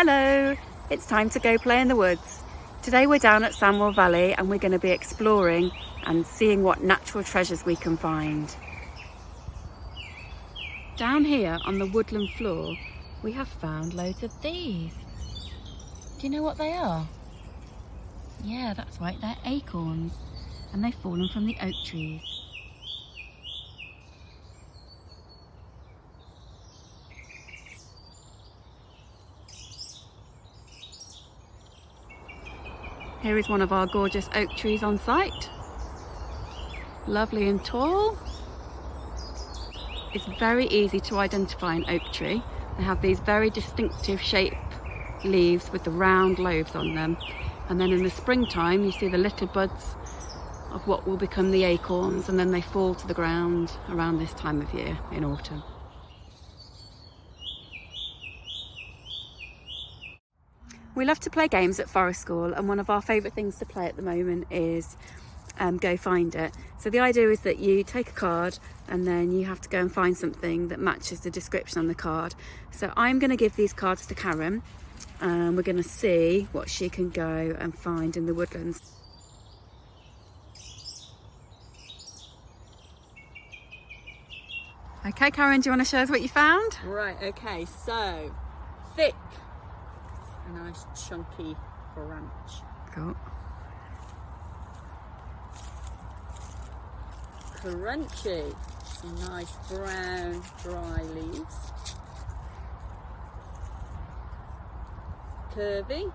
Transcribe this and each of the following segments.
Hello, it's time to go play in the woods. Today we're down at Sandwell Valley and we're going to be exploring and seeing what natural treasures we can find. Down here on the woodland floor we have found loads of these. Do you know what they are? Yeah, that's right, they're acorns and they've fallen from the oak trees. Here is one of our gorgeous oak trees on site. Lovely and tall. It's very easy to identify an oak tree. They have these very distinctive shaped leaves with the round lobes on them. And then in the springtime you see the little buds of what will become the acorns, and then they fall to the ground around this time of year in autumn. We love to play games at Forest School, and one of our favourite things to play at the moment is Go Find It. So the idea is that you take a card and then you have to go and find something that matches the description on the card. So I'm going to give these cards to Karen and we're going to see what she can go and find in the woodlands. Okay, Karen, do you want to show us what you found? Right, okay, so thick. A nice chunky branch. Cool. Crunchy. Some nice brown dry leaves. Curvy.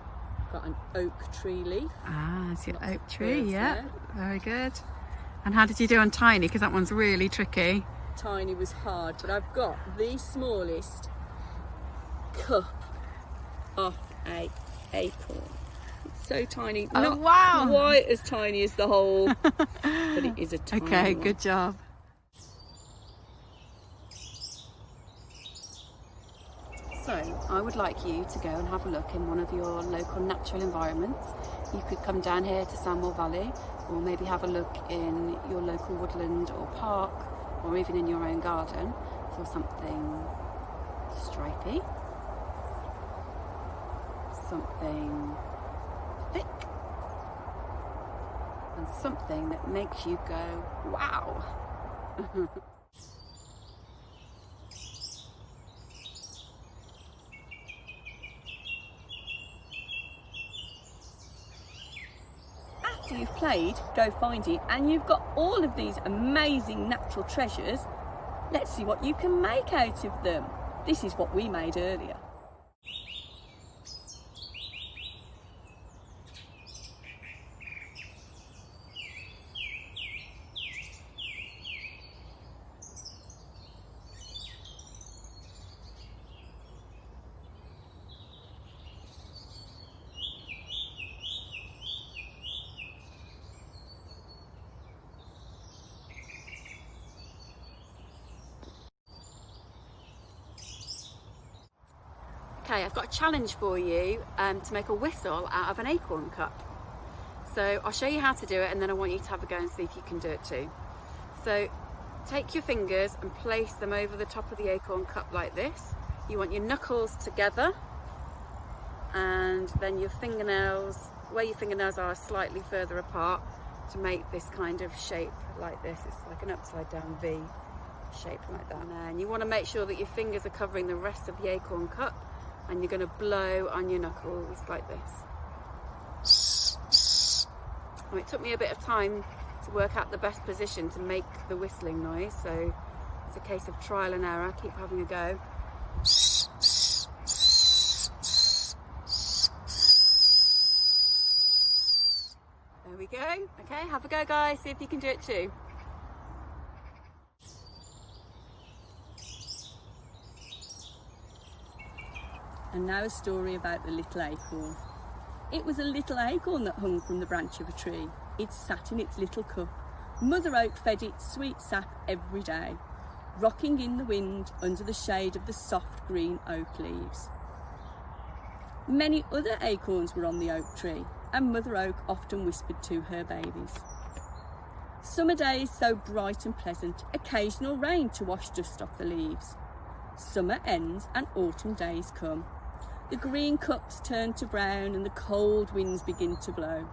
Got an oak tree leaf. Ah, it's your oak tree, yeah. Very good. And how did you do on tiny? Because that one's really tricky. Tiny was hard, but I've got the smallest cup of a acorn. It's so tiny. Oh, not wow. quite as tiny as the whole, but it is a tiny Okay, one. good job. So I would like you to go and have a look in one of your local natural environments. You could come down here to Sandwell Valley, or maybe have a look in your local woodland or park, or even in your own garden for something stripy, something thick, and something that makes you go, wow! After you've played Go Find It and you've got all of these amazing natural treasures, let's see what you can make out of them. This is what we made earlier. Okay, I've got a challenge for you to make a whistle out of an acorn cup. So I'll show you how to do it and then I want you to have a go and see if you can do it too. So take your fingers and place them over the top of the acorn cup like this. You want your knuckles together and then your fingernails, where your fingernails are slightly further apart to make this kind of shape like this. It's like an upside down V shape like that. And you want to make sure that your fingers are covering the rest of the acorn cup, and you're going to blow on your knuckles like this. It took me a bit of time to work out the best position to make the whistling noise, so it's a case of trial and error. Keep having a go. There we go. Okay, have a go guys, see if you can do it too. And now a story about the little acorn. It was a little acorn that hung from the branch of a tree. It sat in its little cup. Mother Oak fed it sweet sap every day, rocking in the wind under the shade of the soft green oak leaves. Many other acorns were on the oak tree, and Mother Oak often whispered to her babies. Summer days so bright and pleasant, occasional rain to wash dust off the leaves. Summer ends and autumn days come. The green cups turn to brown and the cold winds begin to blow.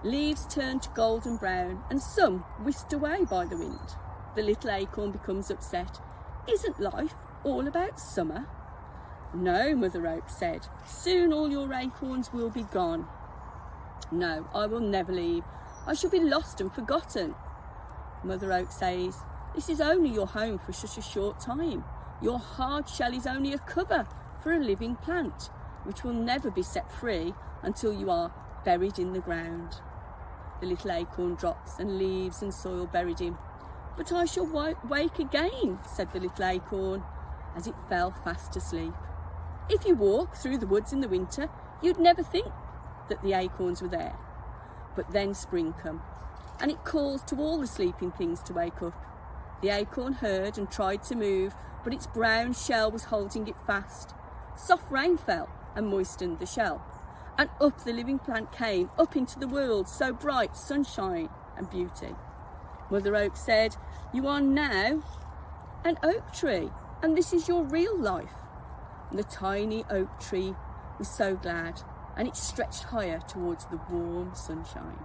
Leaves turn to golden brown and some whisked away by the wind. The little acorn becomes upset. Isn't life all about summer? No, Mother Oak said. Soon all your acorns will be gone. No, I will never leave. I shall be lost and forgotten. Mother Oak says, this is only your home for such a short time. Your hard shell is only a cover for a living plant, which will never be set free until you are buried in the ground. The little acorn drops and leaves and soil buried him. But I shall wake again, said the little acorn, as it fell fast asleep. If you walk through the woods in the winter, you'd never think that the acorns were there. But then spring comes, and it calls to all the sleeping things to wake up. The acorn heard and tried to move, but its brown shell was holding it fast. Soft rain fell and moistened the shell, and up the living plant came, up into the world, so bright, sunshine and beauty. Mother Oak said, you are now an oak tree, and this is your real life. And the tiny oak tree was so glad, and it stretched higher towards the warm sunshine.